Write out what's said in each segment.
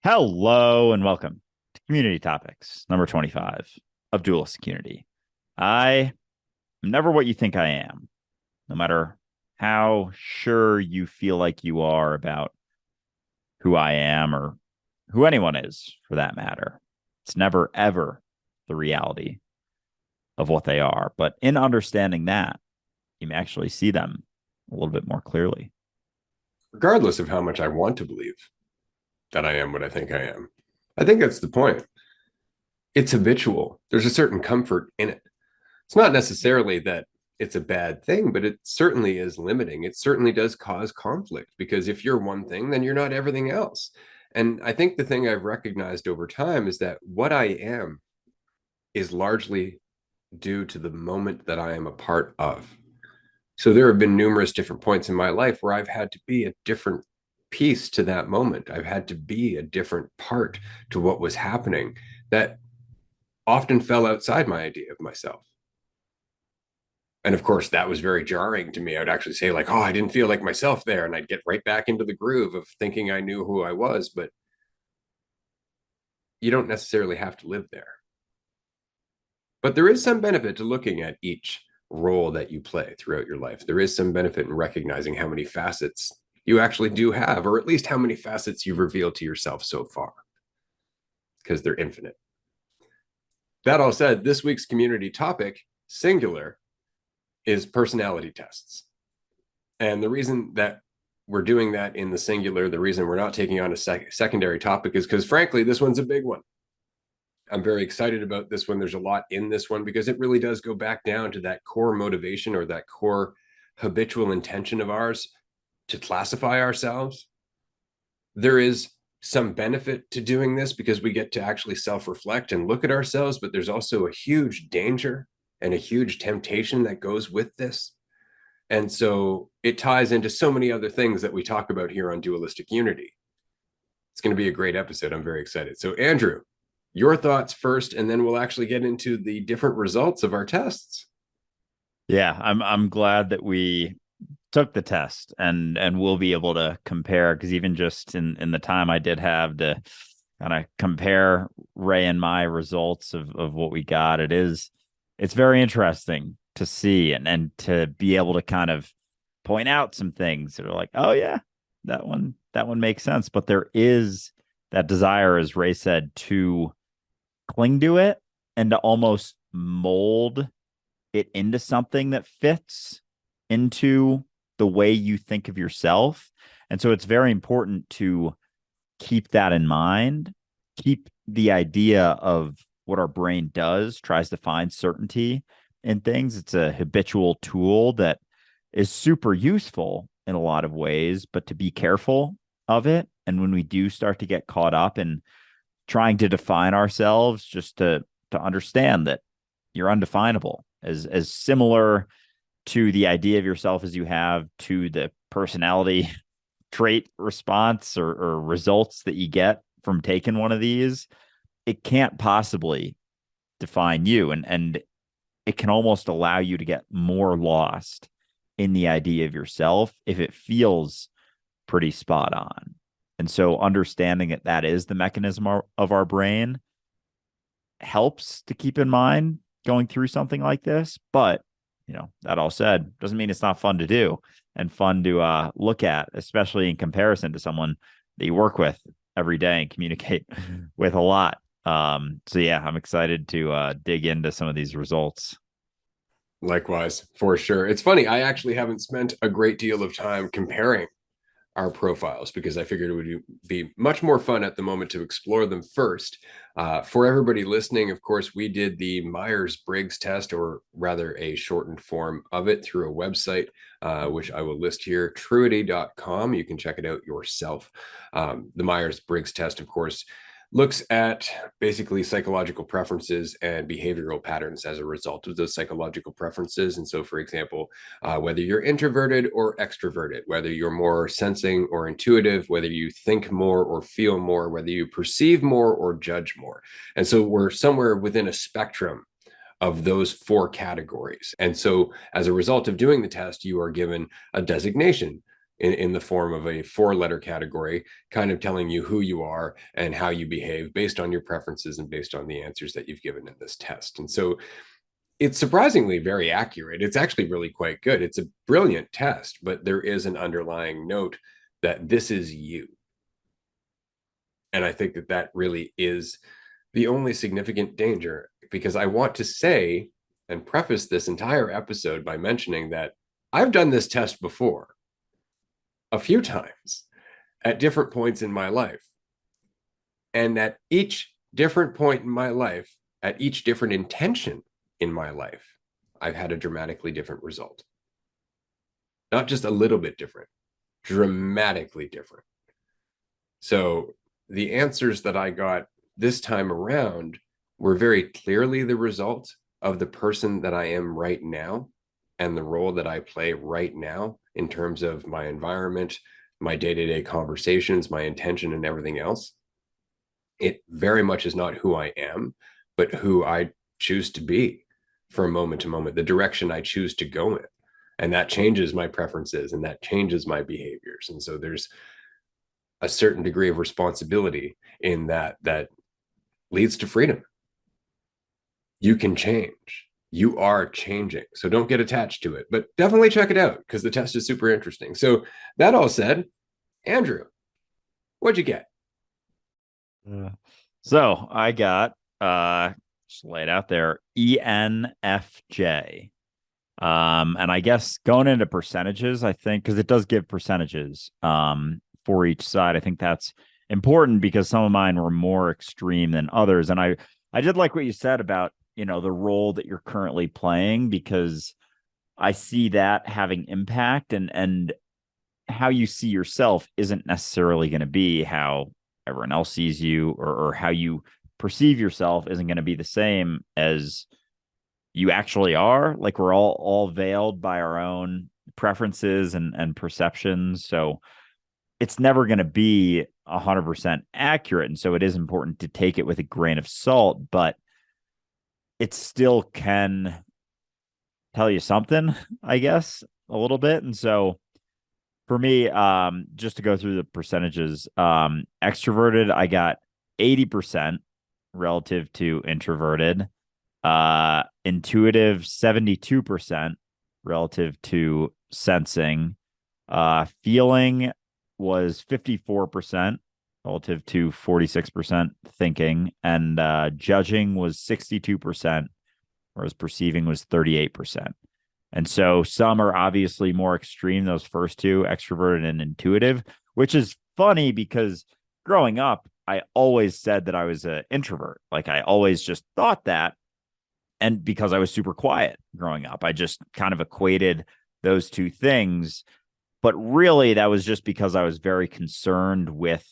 Hello and welcome to Community Topics, number 25 of Dualistic Unity. I am never what you think I am, no matter how sure you feel like you are about who I am or who anyone is for that matter. It's never, ever the reality of what they are. But in understanding that, you may actually see them a little bit more clearly. Regardless of how much I want to believe that I am what I think I am. I think that's the point. It's habitual. There's a certain comfort in it. It's not necessarily that it's a bad thing, but it certainly is limiting. It certainly does cause conflict because if you're one thing, then you're not everything else. And I think the thing I've recognized over time is that what I am is largely due to the moment that I am a part of. So there have been numerous different points in my life where I've had to be a different piece to that moment. I've had to be a different part to what was happening that often fell outside my idea of myself. And of course, that was very jarring to me. I would actually say, like, oh, I didn't feel like myself there. And I'd get right back into the groove of thinking I knew who I was. But you don't necessarily have to live there. But there is some benefit to looking at each role that you play throughout your life. There is some benefit in recognizing how many facets you actually do have, or at least how many facets you've revealed to yourself so far, because they're infinite. That all said, this week's community topic, singular, is personality tests. And the reason that we're doing that in the singular, the reason we're not taking on a secondary topic is because, frankly, this one's a big one. I'm very excited about this one. There's a lot in this one because it really does go back down to that core motivation or that core habitual intention of ours to classify ourselves. There is some benefit to doing this because we get to actually self-reflect and look at ourselves, but there's also a huge danger and a huge temptation that goes with this. And so it ties into so many other things that we talk about here on Dualistic Unity. It's going to be a great episode. I'm very excited. So, Andrew, your thoughts first, and then we'll actually get into the different results of our tests. Yeah, I'm glad that we took the test and we'll be able to compare because even just in the time I did have to kind of compare Ray and my results of what we got, it's very interesting to see and to be able to kind of point out some things that are like, oh yeah, that one makes sense. But there is that desire, as Ray said, to cling to it and to almost mold it into something that fits into the way you think of yourself. And so it's very important to keep that in mind, keep the idea of what our brain does, tries to find certainty in things. It's a habitual tool that is super useful in a lot of ways, but to be careful of it. And when we do start to get caught up in trying to define ourselves, just to understand that you're undefinable, as similar to the idea of yourself as you have to the personality trait response or results that you get from taking one of these. It can't possibly define you, and it can almost allow you to get more lost in the idea of yourself if it feels pretty spot on. And so understanding that that is the mechanism of our brain helps to keep in mind going through something like this. But, that all said, doesn't mean it's not fun to do and fun to look at, especially in comparison to someone that you work with every day and communicate with a lot. So yeah, I'm excited to dig into some of these results. Likewise, for sure. It's funny, I actually haven't spent a great deal of time comparing our profiles because I figured it would be much more fun at the moment to explore them first. For everybody listening, of course, we did the Myers-Briggs test, or rather a shortened form of it, through a website, which I will list here, truity.com. You can check it out yourself. The Myers-Briggs test, of course, looks at basically psychological preferences and behavioral patterns as a result of those psychological preferences. And so, for example, whether you're introverted or extroverted, whether you're more sensing or intuitive, whether you think more or feel more, whether you perceive more or judge more. And so we're somewhere within a spectrum of those four categories. And so as a result of doing the test, you are given a designation in the form of a 4-letter category, kind of telling you who you are and how you behave based on your preferences and based on the answers that you've given in this test. And so it's surprisingly very accurate. It's actually really quite good. It's a brilliant test, but there is an underlying note that this is you. And I think that that really is the only significant danger, because I want to say and preface this entire episode by mentioning that I've done this test before a few times at different points in my life. And at each different point in my life, at each different intention in my life, I've had a dramatically different result. Not just a little bit different, dramatically different. So the answers that I got this time around were very clearly the result of the person that I am right now and the role that I play right now in terms of my environment, my day-to-day conversations, my intention, and everything else. It very much is not who I am, but who I choose to be from moment to moment, the direction I choose to go in. And that changes my preferences and that changes my behaviors. And so there's a certain degree of responsibility in that that leads to freedom. You can change. You are changing. So don't get attached to it, but definitely check it out because the test is super interesting. So that all said, Andrew, what'd you get? So I got just laid out there ENFJ. And I guess going into percentages, I think, because it does give percentages for each side. I think that's important because some of mine were more extreme than others. And I did like what you said about, the role that you're currently playing, because I see that having impact, and how you see yourself isn't necessarily going to be how everyone else sees you, or how you perceive yourself isn't going to be the same as you actually are. Like, we're all veiled by our own preferences and perceptions. So it's never going to be 100% accurate. And so it is important to take it with a grain of salt, but it still can tell you something, I guess, a little bit. And so for me, just to go through the percentages, extroverted, I got 80% relative to introverted. Intuitive, 72% relative to sensing. Feeling was 54% relative to 46% thinking. And judging was 62%, whereas perceiving was 38%. And so some are obviously more extreme, those first two, extroverted and intuitive, which is funny because growing up, I always said that I was an introvert. Like, I always just thought that. And because I was super quiet growing up, I just kind of equated those two things. But really, that was just because I was very concerned with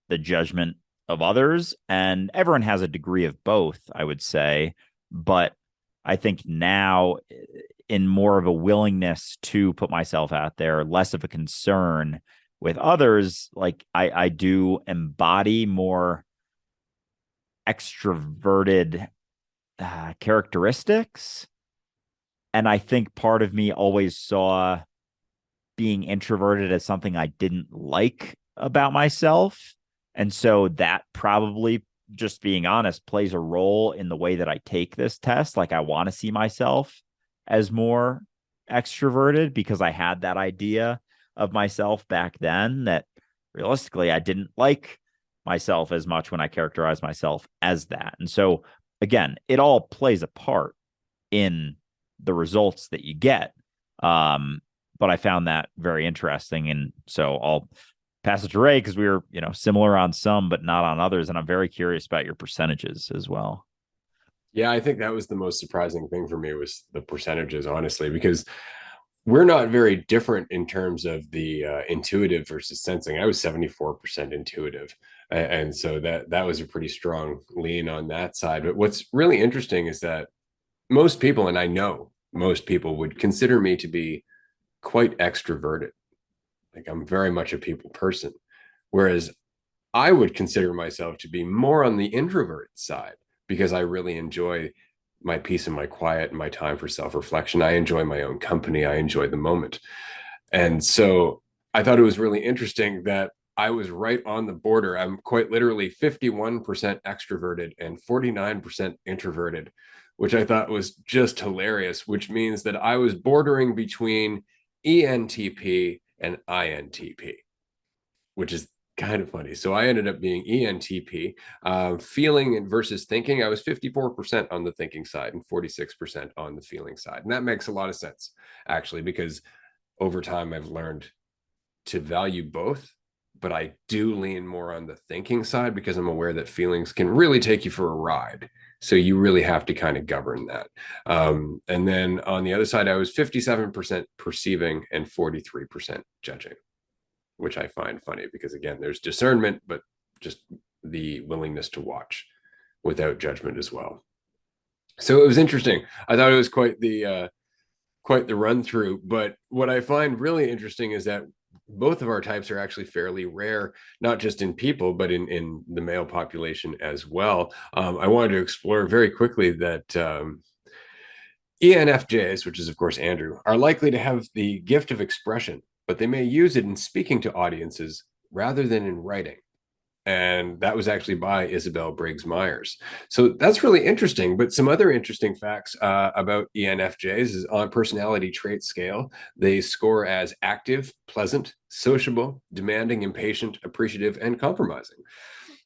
the judgment of others. And everyone has a degree of both, I would say. But I think now, in more of a willingness to put myself out there, less of a concern with others, like I do embody more extroverted characteristics. And I think part of me always saw being introverted as something I didn't like about myself. And so that probably, just being honest, plays a role in the way that I take this test. Like, I want to see myself as more extroverted because I had that idea of myself back then that realistically I didn't like myself as much when I characterized myself as that. And so again, it all plays a part in the results that you get. But I found that very interesting. And so I'll pass it to Ray because we were, similar on some, but not on others. And I'm very curious about your percentages as well. Yeah, I think that was the most surprising thing for me was the percentages, honestly, because we're not very different in terms of the intuitive versus sensing. I was 74% intuitive. And so that was a pretty strong lean on that side. But what's really interesting is that most people, and I know most people, would consider me to be quite extroverted. Like, I'm very much a people person. Whereas I would consider myself to be more on the introverted side because I really enjoy my peace and my quiet and my time for self-reflection. I enjoy my own company. I enjoy the moment. And so I thought it was really interesting that I was right on the border. I'm quite literally 51% extroverted and 49% introverted, which I thought was just hilarious, which means that I was bordering between ENTP and INTP, which is kind of funny. So I ended up being ENTP, feeling versus thinking. I was 54% on the thinking side and 46% on the feeling side. And that makes a lot of sense, actually, because over time I've learned to value both, but I do lean more on the thinking side because I'm aware that feelings can really take you for a ride. So you really have to kind of govern that. And then on the other side, I was 57% perceiving and 43% judging, which I find funny because, again, there's discernment, but just the willingness to watch without judgment as well. So it was interesting. I thought it was quite the run through. But what I find really interesting is that both of our types are actually fairly rare, not just in people, but in the male population as well. I wanted to explore very quickly that ENFJs, which is, of course, Andrew, are likely to have the gift of expression, but they may use it in speaking to audiences rather than in writing. And that was actually by Isabel Briggs Myers. So that's really interesting. But some other interesting facts about ENFJs is on personality trait scale, they score as active, pleasant, sociable, demanding, impatient, appreciative, and compromising,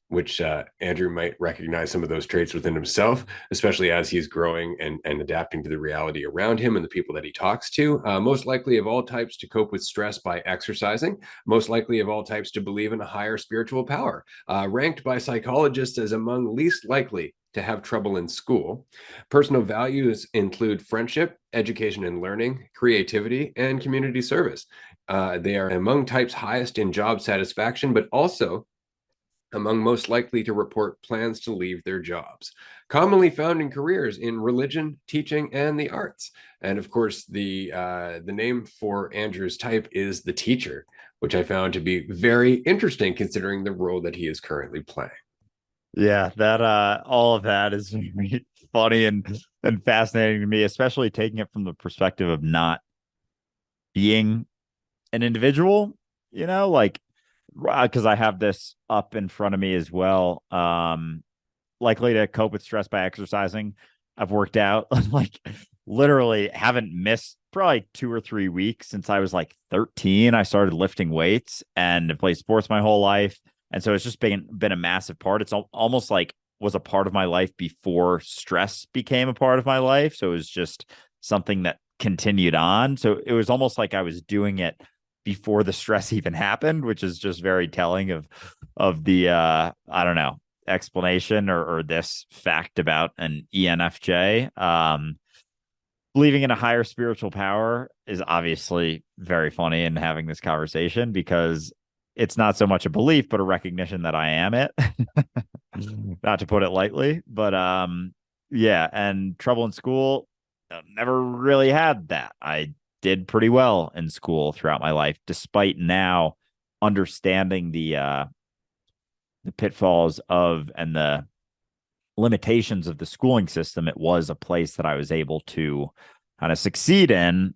which Andrew might recognize some of those traits within himself, especially as he's growing and adapting to the reality around him and the people that he talks to. Most likely of all types to cope with stress by exercising, most likely of all types to believe in a higher spiritual power, ranked by psychologists as among least likely to have trouble in school. Personal values include friendship, education and learning, creativity, and community service. They are among types highest in job satisfaction, but also among most likely to report plans to leave their jobs, commonly found in careers in religion, teaching, and the arts. And of course, the name for Andrew's type is the teacher, which I found to be very interesting considering the role that he is currently playing. Yeah, that all of that is very funny and fascinating to me, especially taking it from the perspective of not being an individual, like because I have this up in front of me as well. Likely to cope with stress by exercising. I've worked out like literally haven't missed probably 2 or 3 weeks since I was like 13. I started lifting weights and have played sports my whole life. And so it's just been a massive part. It's almost like was a part of my life before stress became a part of my life. So it was just something that continued on. So it was almost like I was doing it before the stress even happened, which is just very telling of the I don't know, explanation or this fact about an ENFJ. Believing in a higher spiritual power is obviously very funny in having this conversation because it's not so much a belief, but a recognition that I am it. Not to put it lightly, but yeah, and trouble in school, never really had that. I did pretty well in school throughout my life, despite now understanding the pitfalls of and the limitations of the schooling system. It was a place that I was able to kind of succeed in,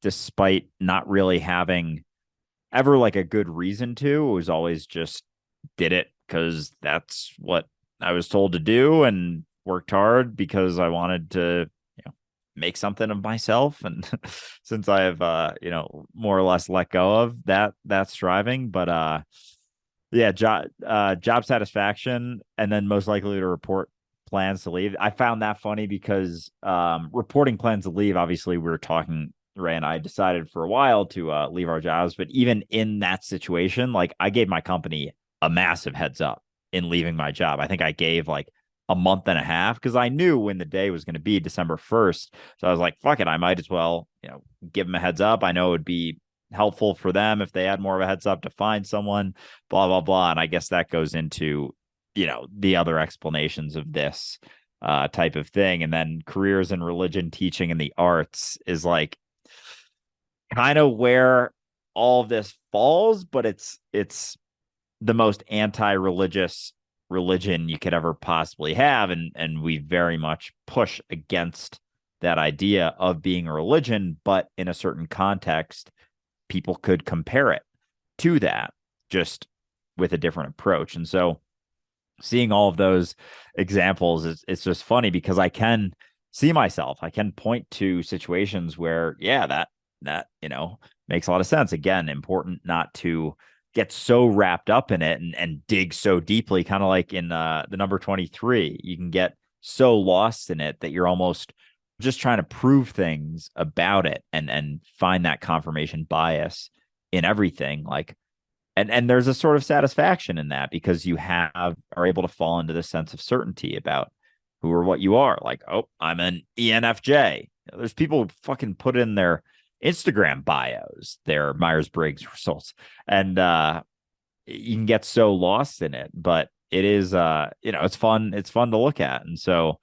despite not really having ever like a good reason to. It was always just did it because that's what I was told to do and worked hard because I wanted to, make something of myself. And since I have, more or less let go of that striving, but yeah, job satisfaction, and then most likely to report plans to leave. I found that funny because reporting plans to leave, obviously we were talking, Ray and I decided for a while to leave our jobs, but even in that situation, like I gave my company a massive heads up in leaving my job. I think I gave like a month and a half because I knew when the day was going to be December 1st. So I was like, fuck it, I might as well, give them a heads up. I know it would be helpful for them if they had more of a heads up to find someone, blah, blah, blah. And I guess that goes into, the other explanations of this type of thing. And then careers in religion, teaching, and the arts is like kind of where all of this falls, but it's the most anti-religious religion you could ever possibly have. And we very much push against that idea of being a religion, but in a certain context, people could compare it to that, just with a different approach. And so seeing all of those examples, it's just funny because I can see myself. I can point to situations where, yeah, that makes a lot of sense. Again, important not to get so wrapped up in it and dig so deeply, kind of like in the number 23. You can get so lost in it that you're almost just trying to prove things about it and find that confirmation bias in everything. Like, and there's a sort of satisfaction in that because you are able to fall into this sense of certainty about who or what you are. Like, oh, I'm an ENFJ. There's people who fucking put in their Instagram bios their Myers-Briggs results, and you can get so lost in it. But it is, it's fun. It's fun to look at, and so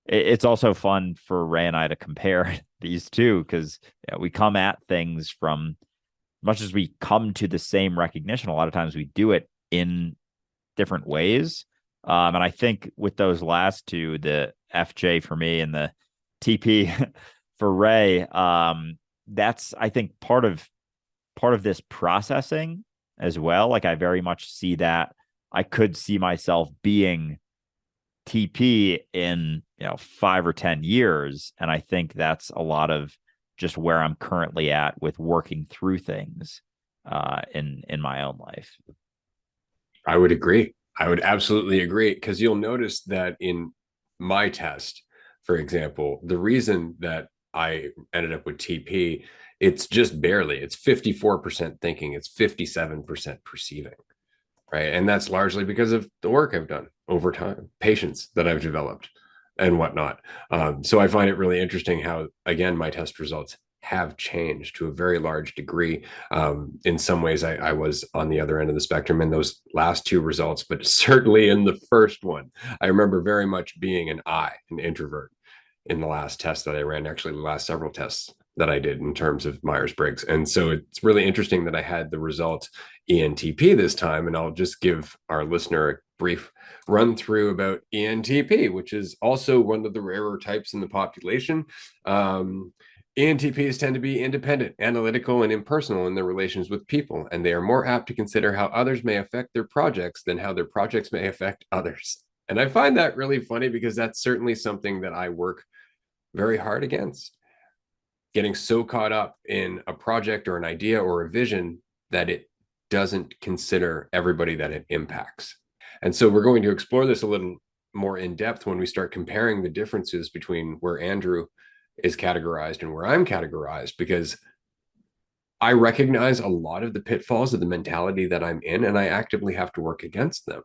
it's also fun for Ray and I to compare these two because we come at things from, much as we come to the same recognition, a lot of times we do it in different ways. And I think with those last two, the FJ for me and the TP for Ray, that's, I think, part of this processing as well. Like I very much see that I could see myself being TP in 5 or 10 years, and I think that's a lot of just where I'm currently at with working through things in my own life. I would agree. I would absolutely agree because you'll notice that in my test, for example, the reason that I ended up with TP, it's just barely. It's 54% thinking, it's 57% perceiving, right? And that's largely because of the work I've done over time, patience that I've developed, and whatnot. So I find it really interesting how, again, my test results have changed to a very large degree. In some ways, I was on the other end of the spectrum in those last two results, but certainly in the first one, I remember very much being an introvert in the last test that I ran, actually the last several tests that I did in terms of Myers-Briggs. And so it's really interesting that I had the result ENTP this time. And I'll just give our listener a brief run through about ENTP, which is also one of the rarer types in the population. ENTPs tend to be independent, analytical, and impersonal in their relations with people, and they are more apt to consider how others may affect their projects than how their projects may affect others. And I find that really funny because that's certainly something that I work very hard against. Getting so caught up in a project or an idea or a vision that it doesn't consider everybody that it impacts. And so we're going to explore this a little more in depth when we start comparing the differences between where Andrew is categorized and where I'm categorized, because I recognize a lot of the pitfalls of the mentality that I'm in, and I actively have to work against them.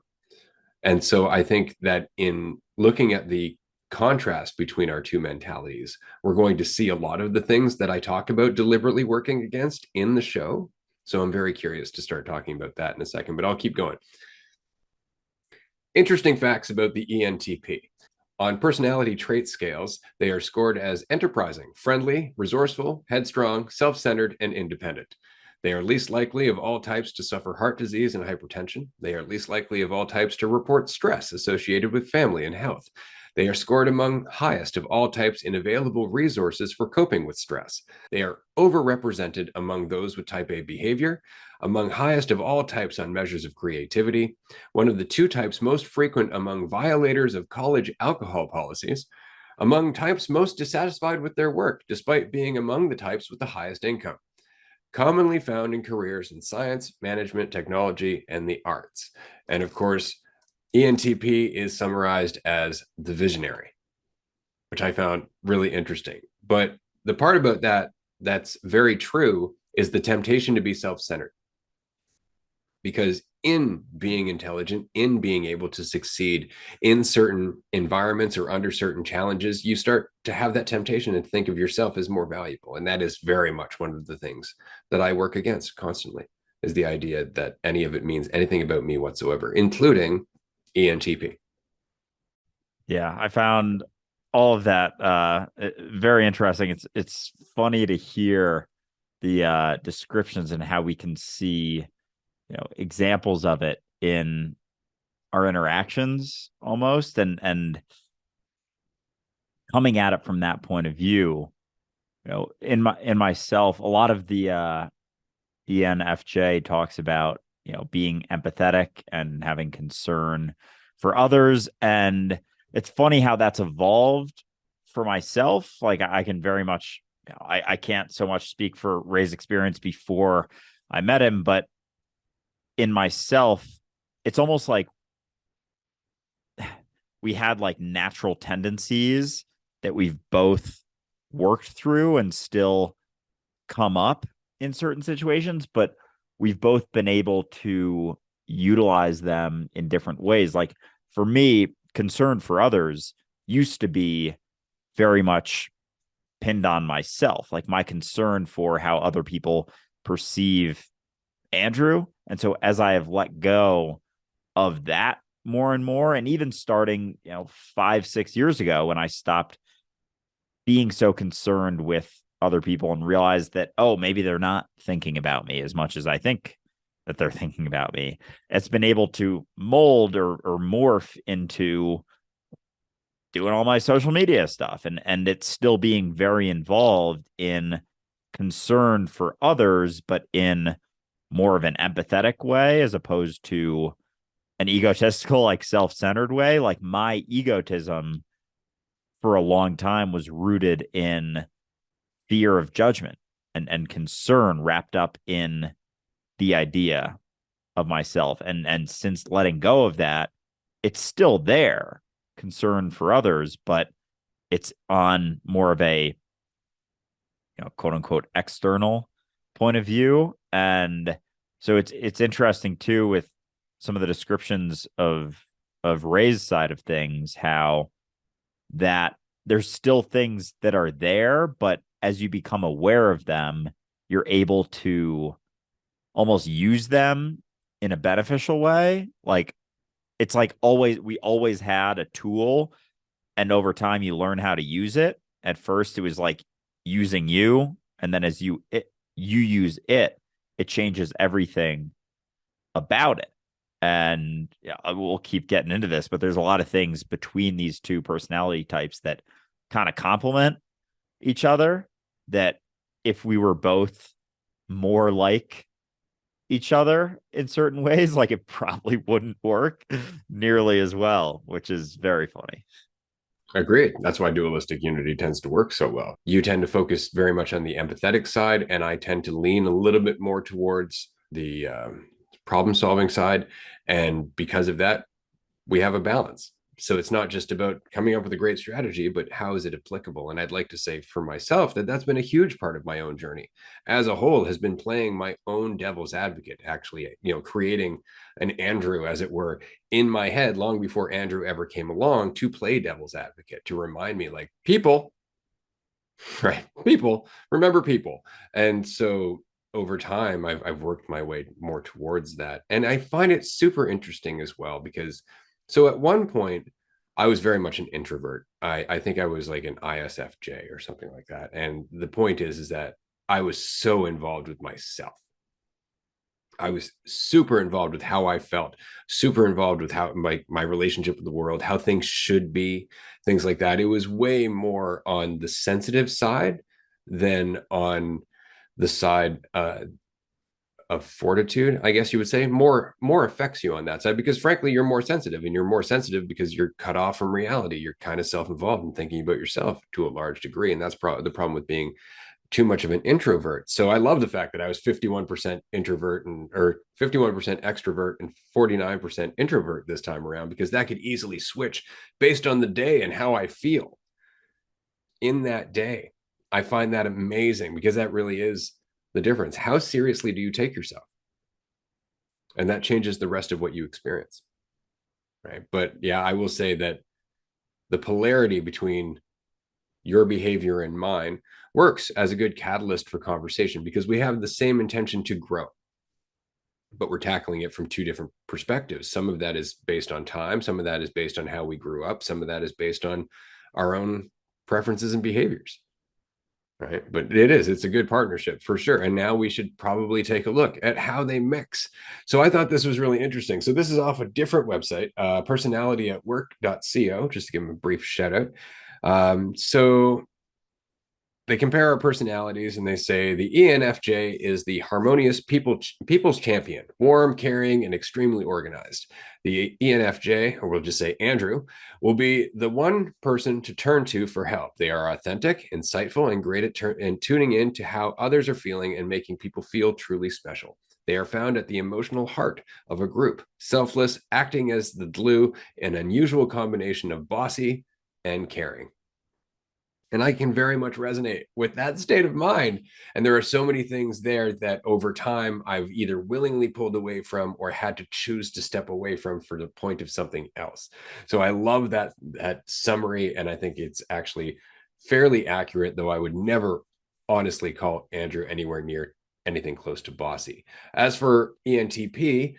And so I think that in looking at the contrast between our two mentalities, we're going to see a lot of the things that I talk about deliberately working against in the show. So I'm very curious to start talking about that in a second, but I'll keep going. Interesting facts about the ENTP. On personality trait scales, they are scored as enterprising, friendly, resourceful, headstrong, self-centered, and independent. They are least likely of all types to suffer heart disease and hypertension. They are least likely of all types to report stress associated with family and health. They are scored among highest of all types in available resources for coping with stress. They are overrepresented among those with type A behavior, among highest of all types on measures of creativity, one of the two types most frequent among violators of college alcohol policies, among types most dissatisfied with their work, despite being among the types with the highest income, commonly found in careers in science, management, technology, and the arts. And of course, ENTP is summarized as the visionary, which I found really interesting. But the part about that that's very true is the temptation to be self-centered. Because in being intelligent, in being able to succeed in certain environments or under certain challenges, you start to have that temptation and think of yourself as more valuable. And that is very much one of the things that I work against constantly, is the idea that any of it means anything about me whatsoever, including ENTP. Yeah, I found all of that very interesting. It's funny to hear the descriptions and how we can see, examples of it in our interactions almost, and coming at it from that point of view. In myself, a lot of the ENFJ talks about, being empathetic and having concern for others. And it's funny how that's evolved for myself. Like I can very much, I can't so much speak for Ray's experience before I met him, but in myself, it's almost like we had like natural tendencies that we've both worked through and still come up in certain situations, but we've both been able to utilize them in different ways. Like for me, concern for others used to be very much pinned on myself, like my concern for how other people perceive Andrew. And so as I have let go of that more and more, and even starting, 5, 6 years ago when I stopped being so concerned with other people and realized that, oh, maybe they're not thinking about me as much as I think that they're thinking about me. It's been able to mold or morph into doing all my social media stuff. And it's still being very involved in concern for others, but in more of an empathetic way as opposed to an egotistical, like self-centered way. Like my egotism for a long time was rooted in fear of judgment and concern wrapped up in the idea of myself. And since letting go of that, it's still there, concern for others, but it's on more of a, quote unquote external point of view. And so it's interesting too with some of the descriptions of Ray's side of things, how that there's still things that are there, but as you become aware of them, you're able to almost use them in a beneficial way. Like it's like always, we always had a tool, and over time you learn how to use it. At first, it was like using you, and then as you use it, it changes everything about it. And yeah, we'll keep getting into this, but there's a lot of things between these two personality types that kind of complement each other. That if we were both more like each other in certain ways, like it probably wouldn't work nearly as well, which is very funny. Agreed. That's why dualistic unity tends to work so well. You tend to focus very much on the empathetic side, and I tend to lean a little bit more towards the problem solving side. And because of that, we have a balance. So it's not just about coming up with a great strategy, but how is it applicable? And I'd like to say for myself that that's been a huge part of my own journey as a whole, has been playing my own devil's advocate, actually, creating an Andrew, as it were, in my head long before Andrew ever came along to play devil's advocate, to remind me like people, right? People, remember people. And so over time, I've worked my way more towards that. And I find it super interesting as well, because so at one point, I was very much an introvert. I think I was like an ISFJ or something like that. And the point is that I was so involved with myself. I was super involved with how I felt, super involved with how my relationship with the world, how things should be, things like that. It was way more on the sensitive side than on the side of fortitude, I guess you would say. More affects you on that side because frankly, you're more sensitive, and you're more sensitive because you're cut off from reality. You're kind of self-involved and thinking about yourself to a large degree. And that's probably the problem with being too much of an introvert. So I love the fact that I was 51% introvert or 51% extrovert and 49% introvert this time around, because that could easily switch based on the day and how I feel in that day. I find that amazing because that really is the difference. How seriously do you take yourself? And that changes the rest of what you experience. Right. But yeah, I will say that the polarity between your behavior and mine works as a good catalyst for conversation, because we have the same intention to grow, but we're tackling it from two different perspectives. Some of that is based on time, some of that is based on how we grew up, some of that is based on our own preferences and behaviors. Right. But it's a good partnership for sure. And now we should probably take a look at how they mix. So I thought this was really interesting. So this is off a different website, personalityatwork.co, just to give them a brief shout out. So they compare our personalities and they say the ENFJ is the harmonious people's champion, warm, caring, and extremely organized. The ENFJ, or we'll just say Andrew, will be the one person to turn to for help. They are authentic, insightful, and great at tuning in to how others are feeling and making people feel truly special. They are found at the emotional heart of a group, selfless, acting as the glue, an unusual combination of bossy and caring. And I can very much resonate with that state of mind. And there are so many things there that over time I've either willingly pulled away from or had to choose to step away from for the point of something else. So I love that summary, and I think it's actually fairly accurate, though I would never honestly call Andrew anywhere near anything close to bossy. As for ENTP,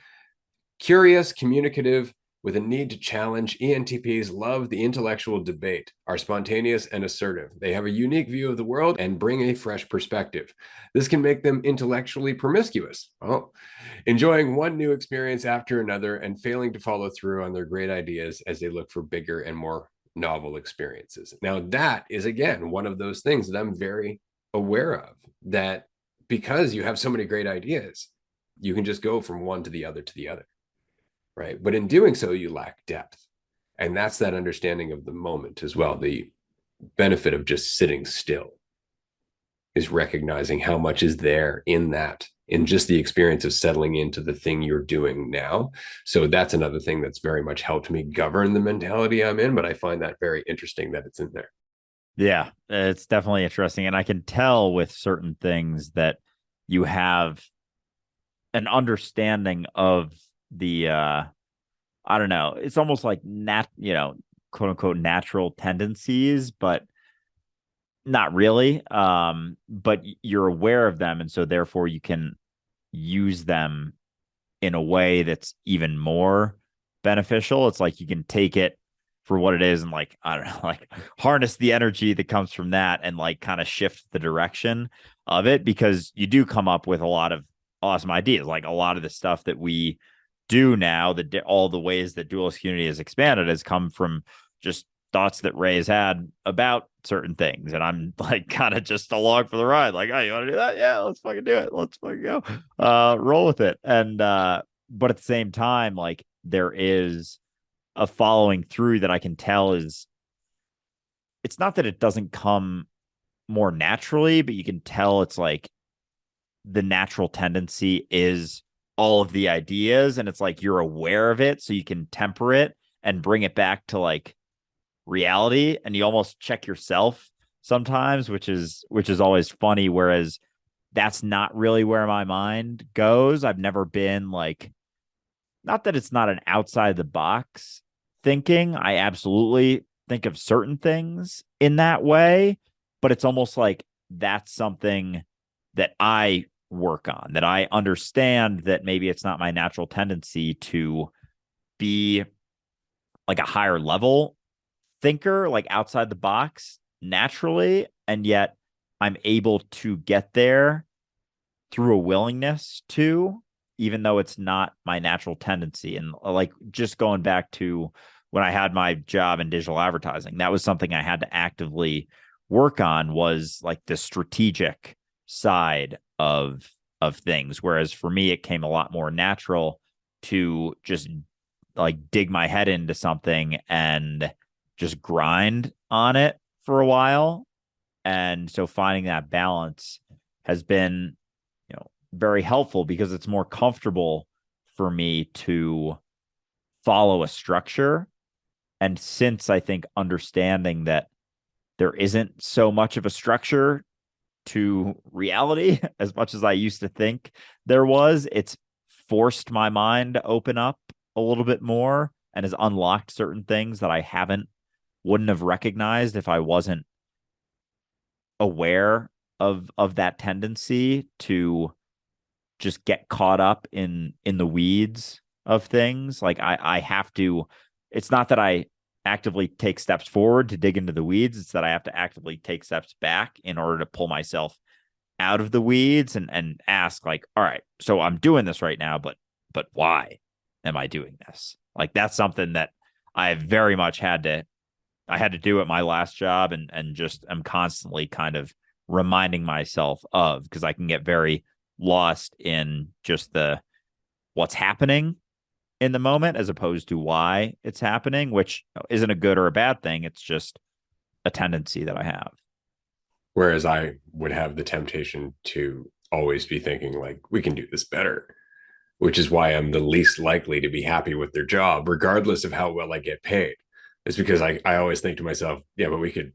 curious, communicative, with a need to challenge, ENTPs love the intellectual debate, are spontaneous and assertive. They have a unique view of the world and bring a fresh perspective. This can make them intellectually promiscuous, enjoying one new experience after another and failing to follow through on their great ideas as they look for bigger and more novel experiences. Now, that is, again, one of those things that I'm very aware of, that because you have so many great ideas, you can just go from one to the other to the other. Right. But in doing so, you lack depth. And that's that understanding of the moment as well. The benefit of just sitting still is recognizing how much is there in that, in just the experience of settling into the thing you're doing now. So that's another thing that's very much helped me govern the mentality I'm in. But I find that very interesting that it's in there. Yeah, it's definitely interesting. And I can tell with certain things that you have an understanding of the I don't know, it's almost like quote unquote natural tendencies, but not really. But you're aware of them, and so therefore you can use them in a way that's even more beneficial. It's like you can take it for what it is and, like, I don't know, like harness the energy that comes from that and like kind of shift the direction of it, because you do come up with a lot of awesome ideas. Like a lot of the stuff that we do now, that all the ways that Dualistic Unity has expanded has come from just thoughts that Ray has had about certain things. And I'm like kind of just along for the ride. Like, oh, you want to do that? Yeah, let's fucking do it. Let's fucking go. Roll with it. And but at the same time, like there is a following through that I can tell is, it's not that it doesn't come more naturally, but you can tell it's like the natural tendency is all of the ideas, and it's like you're aware of it so you can temper it and bring it back to like reality, and you almost check yourself sometimes, which is always funny, whereas that's not really where my mind goes. I've never been like, not that it's not an outside the box thinking. I absolutely think of certain things in that way, but it's almost like that's something that I work on, that I understand that maybe it's not my natural tendency to be like a higher level thinker, like outside the box naturally. And yet I'm able to get there through a willingness to, even though it's not my natural tendency. And like just going back to when I had my job in digital advertising, that was something I had to actively work on, was like the strategic side of things. Whereas for me, it came a lot more natural to just like dig my head into something and just grind on it for a while. And so finding that balance has been, very helpful, because it's more comfortable for me to follow a structure. And since I think understanding that there isn't so much of a structure to reality as much as I used to think there was, it's forced my mind to open up a little bit more and has unlocked certain things that I wouldn't have recognized if I wasn't aware of that tendency to just get caught up in the weeds of things. Like I have to, it's not that I actively take steps forward to dig into the weeds, it's that I have to actively take steps back in order to pull myself out of the weeds and ask, like, all right, so I'm doing this right now, but why am I doing this? Like that's something that I very much had to do at my last job, and just am constantly kind of reminding myself of, because I can get very lost in just the what's happening in the moment as opposed to why it's happening, which isn't a good or a bad thing. It's just a tendency that I have. Whereas I would have the temptation to always be thinking, like, we can do this better, which is why I'm the least likely to be happy with their job, regardless of how well I get paid. It's because I always think to myself, yeah, but we could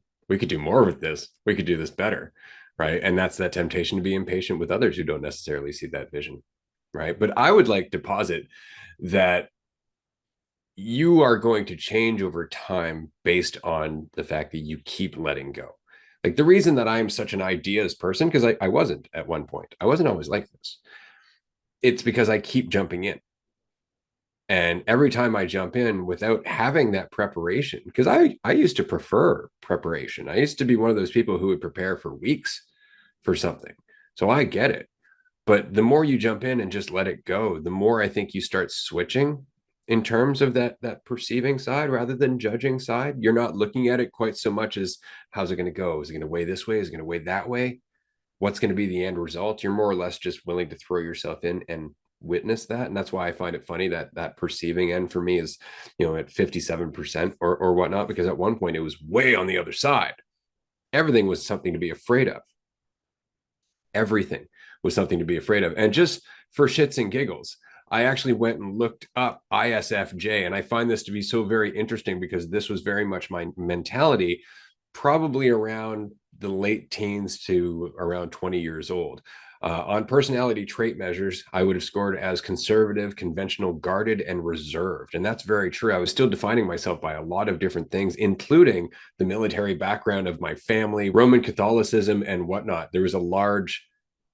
do more with this. We could do this better. Right. And that's that temptation to be impatient with others who don't necessarily see that vision. Right. But I would like to posit that you are going to change over time based on the fact that you keep letting go. Like the reason that I'm such an ideas person, because I wasn't at one point, I wasn't always like this. It's because I keep jumping in. And every time I jump in without having that preparation, because I used to prefer preparation. I used to be one of those people who would prepare for weeks for something. So I get it. But the more you jump in and just let it go, the more I think you start switching in terms of that perceiving side rather than judging side. You're not looking at it quite so much as how's it going to go? Is it going to weigh this way? Is it going to weigh that way? What's going to be the end result? You're more or less just willing to throw yourself in and witness that. And that's why I find it funny that that perceiving end for me is, at 57% or whatnot, because at one point it was way on the other side. Everything was something to be afraid of. Everything was something to be afraid of. And just for shits and giggles, I actually went and looked up ISFJ. And I find this to be so very interesting because this was very much my mentality, probably around the late teens to around 20 years old. On personality trait measures, I would have scored as conservative, conventional, guarded, and reserved. And that's very true. I was still defining myself by a lot of different things, including the military background of my family, Roman Catholicism, and whatnot. There was a large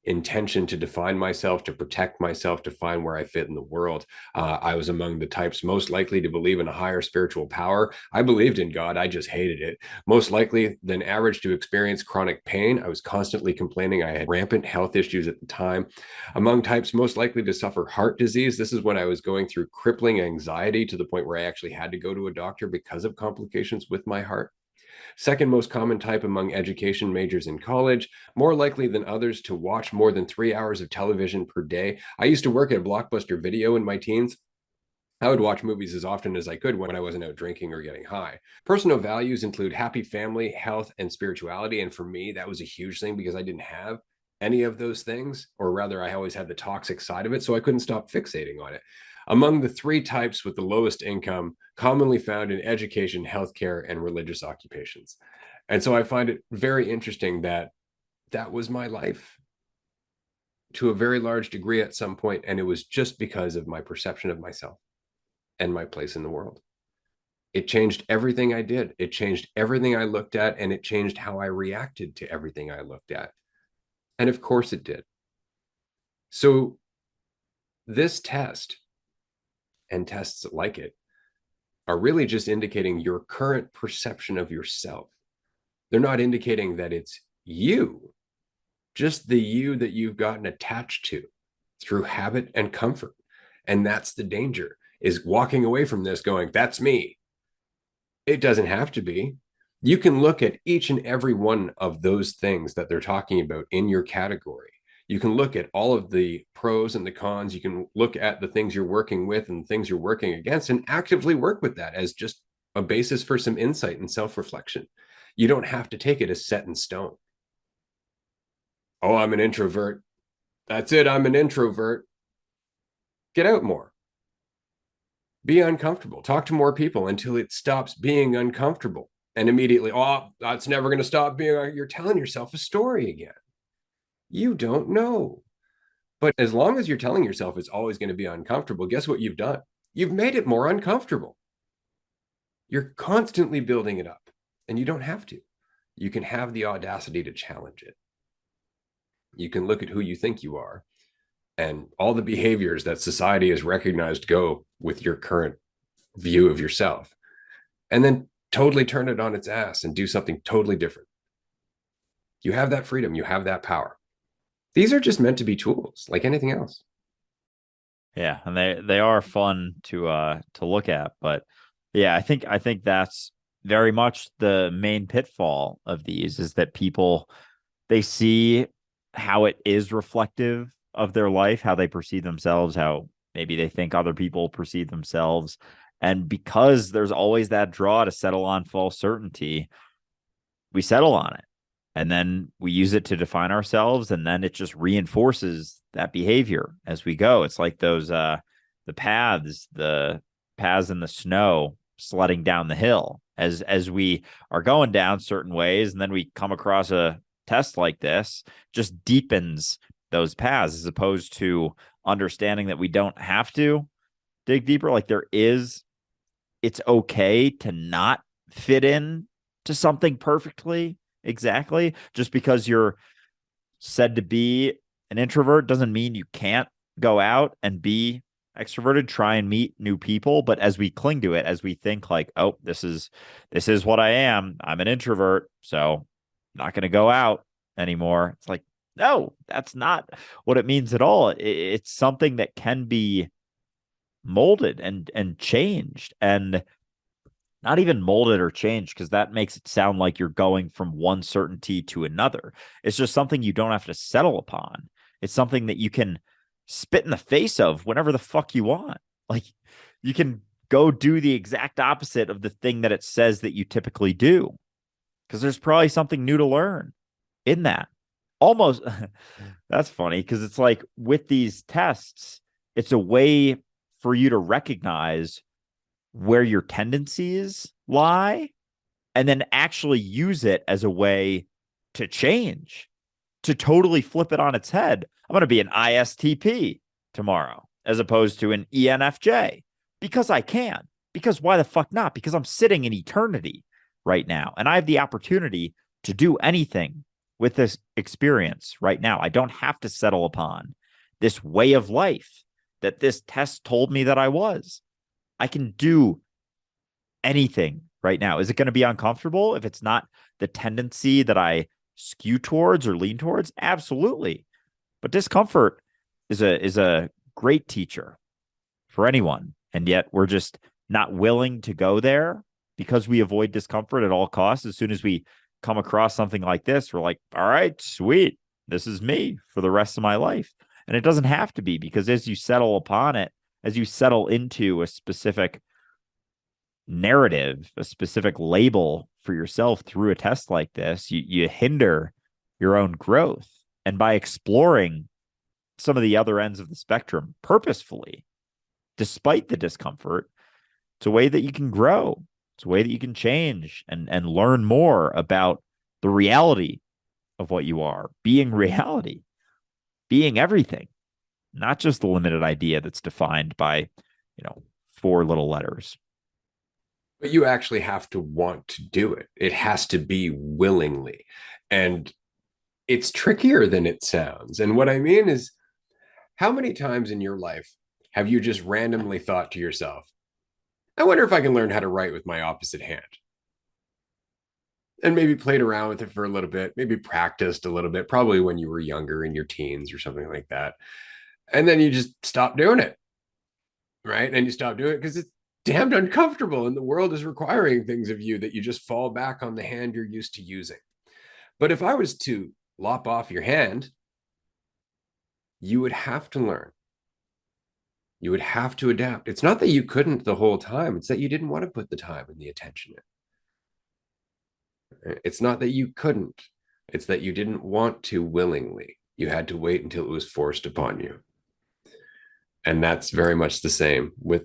intention to define myself, to protect myself, to find where I fit in the world. I was among the types most likely to believe in a higher spiritual power. I believed in God, I just hated it. Most likely than average to experience chronic pain. I was constantly complaining. I had rampant health issues at the time. Among types most likely to suffer heart disease. This is when I was going through crippling anxiety to the point where I actually had to go to a doctor because of complications with my heart. Second most common type among education majors in college, more likely than others to watch more than 3 hours of television per day. I used to work at Blockbuster Video in my teens. I would watch movies as often as I could when I wasn't out drinking or getting high. Personal values include happy family, health, and spirituality. And for me, that was a huge thing because I didn't have any of those things, or rather, I always had the toxic side of it. So I couldn't stop fixating on it. Among the three types with the lowest income, commonly found in education, healthcare, and religious occupations. And so I find it very interesting that that was my life to a very large degree at some point, and it was just because of my perception of myself and my place in the world. It changed everything I did. It changed everything I looked at, and it changed how I reacted to everything I looked at. And of course it did. So this test and tests like it are really just indicating your current perception of yourself. They're not indicating that it's you, just the you that you've gotten attached to through habit and comfort. And that's the danger, is walking away from this going, that's me. It doesn't have to be. You can look at each and every one of those things that they're talking about in your category. You can look at all of the pros and the cons. You can look at the things you're working with and the things you're working against and actively work with that as just a basis for some insight and self-reflection. You don't have to take it as set in stone. Oh, I'm an introvert. That's it. I'm an introvert. Get out more. Be uncomfortable. Talk to more people until it stops being uncomfortable. And immediately, oh, that's never going to stop being, you're telling yourself a story again. You don't know. But as long as you're telling yourself it's always going to be uncomfortable, guess what you've done? You've made it more uncomfortable. You're constantly building it up, and you don't have to. You can have the audacity to challenge it. You can look at who you think you are and all the behaviors that society has recognized go with your current view of yourself, and then totally turn it on its ass and do something totally different. You have that freedom. You have that power. These are just meant to be tools like anything else. Yeah, and they are fun to look at, but yeah, I think that's very much the main pitfall of these, is that people They see how it is reflective of their life, how they perceive themselves, how maybe they think other people perceive themselves. And because there's always that draw to settle on false certainty, we settle on it. And then we use it to define ourselves. And then it just reinforces that behavior as we go. It's like those, the paths in the snow sledding down the hill as we are going down certain ways. And then we come across a test like this, just deepens those paths as opposed to understanding that we don't have to dig deeper. Like it's okay to not fit in to something perfectly exactly. Just because you're said to be an introvert doesn't mean you can't go out and be extroverted, try and meet new people. But as we cling to it, as we think like, oh, this is what I am, I'm an introvert, so I'm not going to go out anymore. It's like, no, that's not what it means at all. It's something that can be molded and changed, and not even molded or changed, because that makes it sound like you're going from one certainty to another. It's just something you don't have to settle upon. It's something that you can spit in the face of whenever the fuck you want. Like, you can go do the exact opposite of the thing that it says that you typically do, because there's probably something new to learn in that. Almost, that's funny, because it's like with these tests, it's a way for you to recognize where your tendencies lie and then actually use it as a way to change, to totally flip it on its head. I'm going to be an ISTP tomorrow as opposed to an ENFJ because I can. Because why the fuck not? Because I'm sitting in eternity right now and I have the opportunity to do anything with this experience right now. I don't have to settle upon this way of life that this test told me that I was. I can do anything right now. Is it going to be uncomfortable if it's not the tendency that I skew towards or lean towards? Absolutely. But discomfort is a great teacher for anyone. And yet we're just not willing to go there because we avoid discomfort at all costs. As soon as we come across something like this, we're like, all right, sweet. This is me for the rest of my life. And it doesn't have to be, because as you settle upon it, as you settle into a specific narrative, a specific label for yourself through a test like this, you hinder your own growth. And by exploring some of the other ends of the spectrum purposefully, despite the discomfort, it's a way that you can grow. It's a way that you can change and learn more about the reality of what you are, being reality, being everything, not just the limited idea that's defined by, four little letters. But you actually have to want to do it. It has to be willingly. And it's trickier than it sounds. And what I mean is, how many times in your life have you just randomly thought to yourself, I wonder if I can learn how to write with my opposite hand? And maybe played around with it for a little bit, maybe practiced a little bit, probably when you were younger in your teens or something like that. And then you just stop doing it, right? And you stop doing it because it's damned uncomfortable and the world is requiring things of you that you just fall back on the hand you're used to using. But if I was to lop off your hand, you would have to learn. You would have to adapt. It's not that you couldn't the whole time, it's that you didn't want to put the time and the attention in. It's not that you couldn't, it's that you didn't want to willingly. You had to wait until it was forced upon you. And that's very much the same with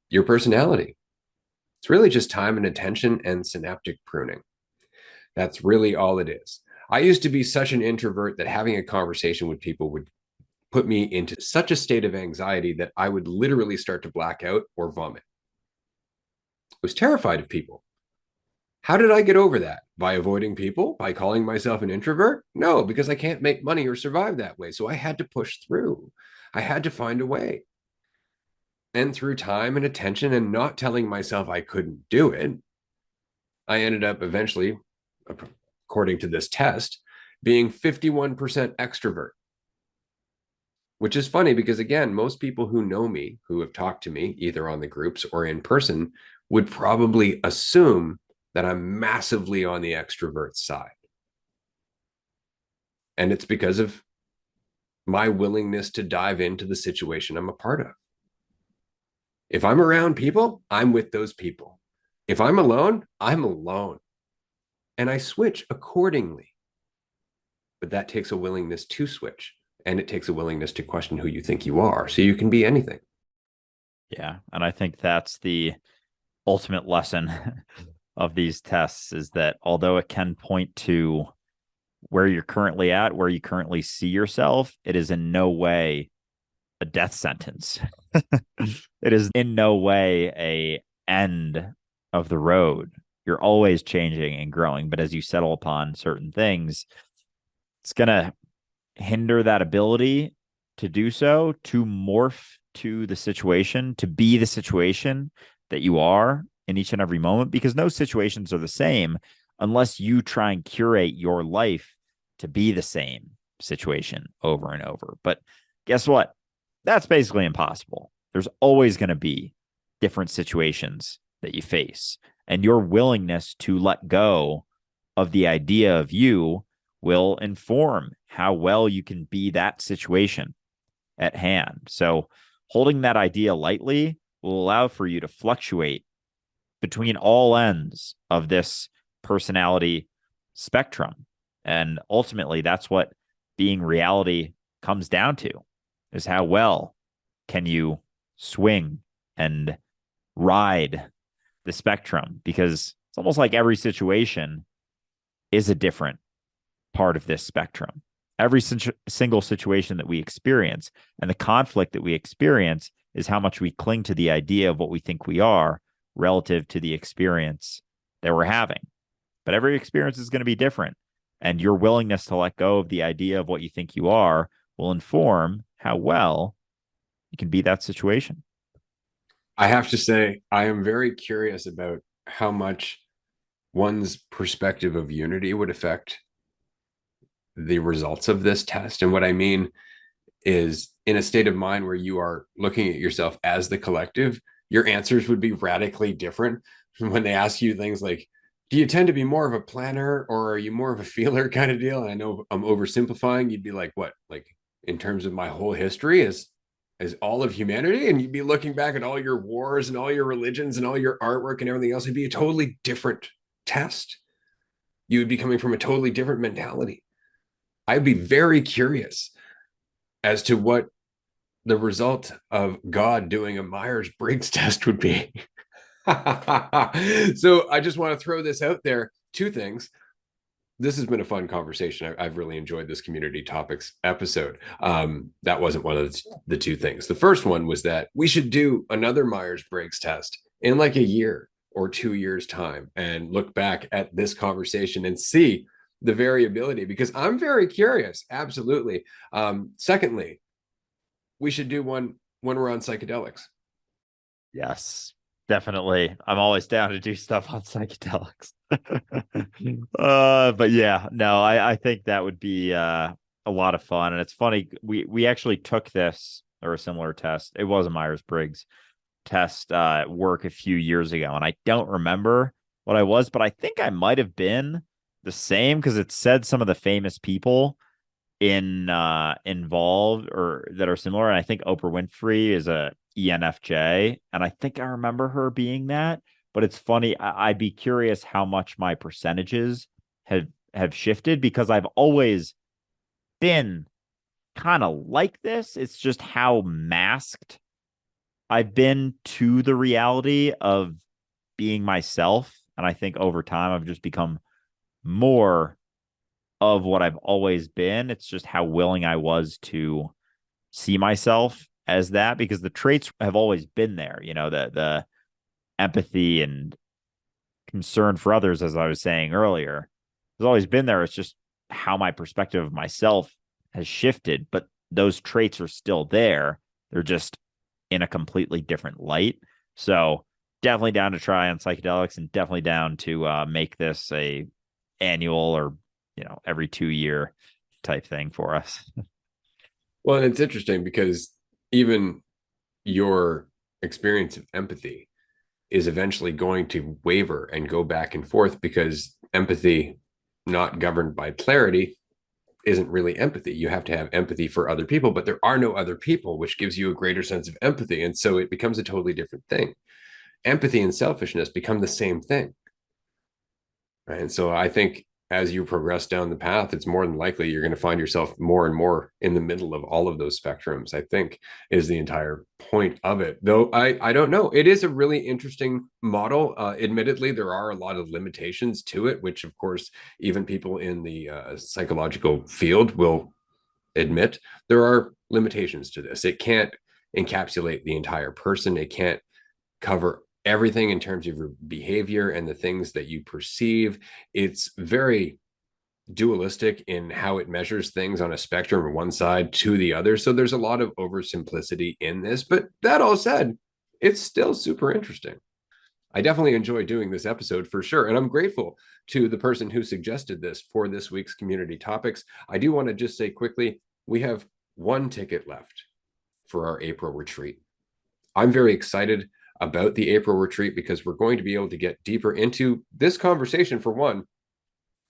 your personality. It's really just time and attention and synaptic pruning. That's really all it is. I used to be such an introvert that having a conversation with people would put me into such a state of anxiety that I would literally start to black out or vomit. I was terrified of people. How did I get over that? By avoiding people? By calling myself an introvert? No, because I can't make money or survive that way. So I had to push through. I had to find a way. And through time and attention and not telling myself I couldn't do it, I ended up eventually, according to this test, being 51% extrovert. Which is funny because, again, most people who know me, who have talked to me either on the groups or in person, would probably assume that I'm massively on the extrovert side. And it's because of my willingness to dive into the situation I'm a part of. If I'm around people, I'm with those people. If I'm alone, I'm alone. And I switch accordingly. But that takes a willingness to switch. And it takes a willingness to question who you think you are. So you can be anything. Yeah. And I think that's the ultimate lesson of these tests, is that although it can point to where you're currently at, where you currently see yourself, it is in no way a death sentence. It is in no way a end of the road. You're always changing and growing, but as you settle upon certain things, it's going to hinder that ability to do so, to morph to the situation, to be the situation that you are in each and every moment, because no situations are the same unless you try and curate your life to be the same situation over and over. But guess what? That's basically impossible. There's always going to be different situations that you face, and your willingness to let go of the idea of you will inform how well you can be that situation at hand. So holding that idea lightly will allow for you to fluctuate between all ends of this personality spectrum. And ultimately, that's what being reality comes down to, is how well can you swing and ride the spectrum, because it's almost like every situation is a different part of this spectrum. Every single situation that we experience and the conflict that we experience is how much we cling to the idea of what we think we are relative to the experience that we're having. But every experience is going to be different. And your willingness to let go of the idea of what you think you are will inform how well you can be that situation. I have to say, I am very curious about how much one's perspective of unity would affect the results of this test. And what I mean is, in a state of mind where you are looking at yourself as the collective, your answers would be radically different when they ask you things like, do you tend to be more of a planner or are you more of a feeler kind of deal? And I know I'm oversimplifying. You'd be like, what? Like, in terms of my whole history as all of humanity? And you'd be looking back at all your wars and all your religions and all your artwork and everything else. It'd be a totally different test. You would be coming from a totally different mentality. I'd be very curious as to what the result of God doing a Myers-Briggs test would be. So I just want to throw this out there. Two things. This has been a fun conversation. I've really enjoyed this community topics episode. That wasn't one of the two things. The first one was that we should do another Myers-Briggs test in like a year or 2 years' time and look back at this conversation and see the variability, because I'm very curious. Absolutely. Secondly, we should do one when we're on psychedelics. Yes, definitely. I'm always down to do stuff on psychedelics. But yeah, no, I think that would be a lot of fun. And it's funny, we actually took this or a similar test. It was a Myers-Briggs test at work a few years ago, and I don't remember what I was, but I think I might have been the same, because it said some of the famous people in involved or that are similar. And I think Oprah Winfrey is a ENFJ, and I think I remember her being that. But it's funny, I'd be curious how much my percentages have shifted, because I've always been kind of like this. It's just how masked I've been to the reality of being myself. And I think over time I've just become more of what I've always been. It's just how willing I was to see myself as that, because the traits have always been there, the empathy and concern for others, as I was saying earlier, has always been there. It's just how my perspective of myself has shifted, but those traits are still there. They're just in a completely different light. So definitely down to try on psychedelics, and definitely down to make this a annual or every 2 year type thing for us. Well, and it's interesting because even your experience of empathy is eventually going to waver and go back and forth, because empathy, not governed by clarity, isn't really empathy. You have to have empathy for other people, but there are no other people, which gives you a greater sense of empathy. And so it becomes a totally different thing. Empathy and selfishness become the same thing. Right? And so I think as you progress down the path, it's more than likely you're going to find yourself more and more in the middle of all of those spectrums, I think is the entire point of it. Though I don't know. It is a really interesting model. Admittedly, there are a lot of limitations to it, which of course, even people in the psychological field will admit there are limitations to this. It can't encapsulate the entire person. It can't cover everything in terms of your behavior and the things that you perceive. It's very dualistic in how it measures things on a spectrum from one side to the other. So there's a lot of oversimplicity in this. But that all said, it's still super interesting. I definitely enjoy doing this episode for sure. And I'm grateful to the person who suggested this for this week's community topics. I do want to just say quickly, we have one ticket left for our April retreat. I'm very excited about the April retreat because we're going to be able to get deeper into this conversation for one,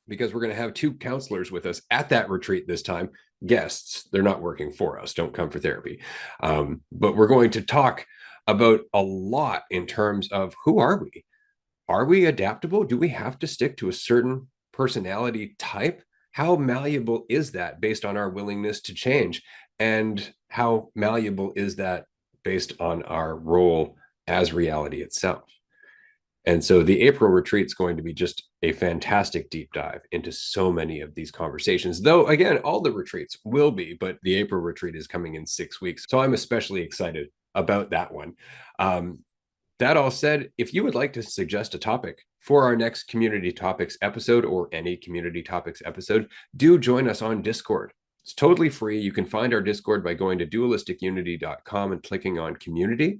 because we're going to have two counselors with us at that retreat this time, guests. They're not working for us. Don't come for therapy. But we're going to talk about a lot in terms of who are we? Are we adaptable? Do we have to stick to a certain personality type? How malleable is that based on our willingness to change? And how malleable is that based on our role as reality itself? And so the April retreat is going to be just a fantastic deep dive into so many of these conversations. Though, again, all the retreats will be, but the April retreat is coming in 6 weeks. So I'm especially excited about that one. That all said, if you would like to suggest a topic for our next community topics episode or any community topics episode, do join us on Discord. It's totally free. You can find our Discord by going to dualisticunity.com and clicking on community.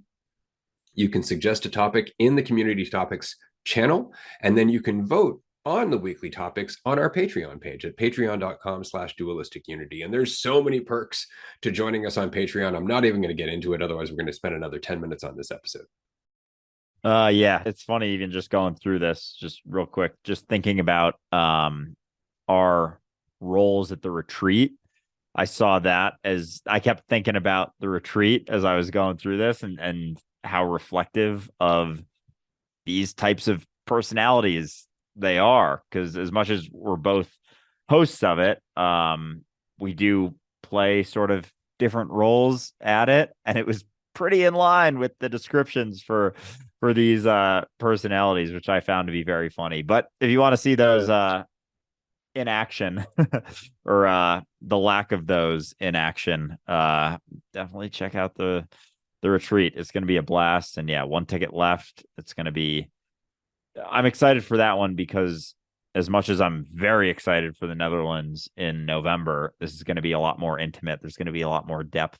You can suggest a topic in the community topics channel, and then you can vote on the weekly topics on our Patreon page at patreon.com/dualisticunity. And there's so many perks to joining us on Patreon. I'm not even going to get into it. Otherwise, we're going to spend another 10 minutes on this episode. Yeah, it's funny even just going through this just real quick, just thinking about our roles at the retreat. I saw that as I kept thinking about the retreat as I was going through this, and how reflective of these types of personalities they are. Because as much as we're both hosts of it, we do play sort of different roles at it, and it was pretty in line with the descriptions for these personalities, which I found to be very funny. But if you want to see those in action or the lack of those in action, definitely check out the retreat. It's going to be a blast. And yeah, one ticket left. I'm excited for that one because as much as I'm very excited for the Netherlands in November, this is going to be a lot more intimate. There's going to be a lot more depth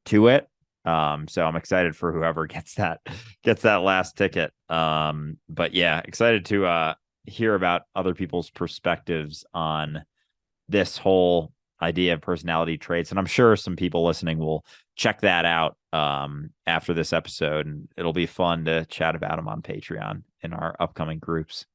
to it. So I'm excited for whoever gets that last ticket. But yeah, excited to hear about other people's perspectives on this whole idea of personality traits. And I'm sure some people listening will check that out after this episode, and it'll be fun to chat about them on Patreon in our upcoming groups.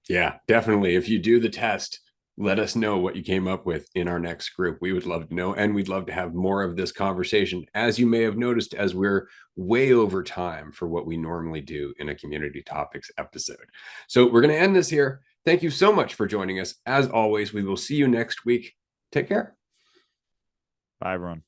Yeah, definitely. If you do the test, let us know what you came up with in our next group. We would love to know, and we'd love to have more of this conversation. As you may have noticed, as we're way over time for what we normally do in a community topics episode. So we're going to end this here. Thank you so much for joining us. As always, we will see you next week. Take care. Bye, everyone.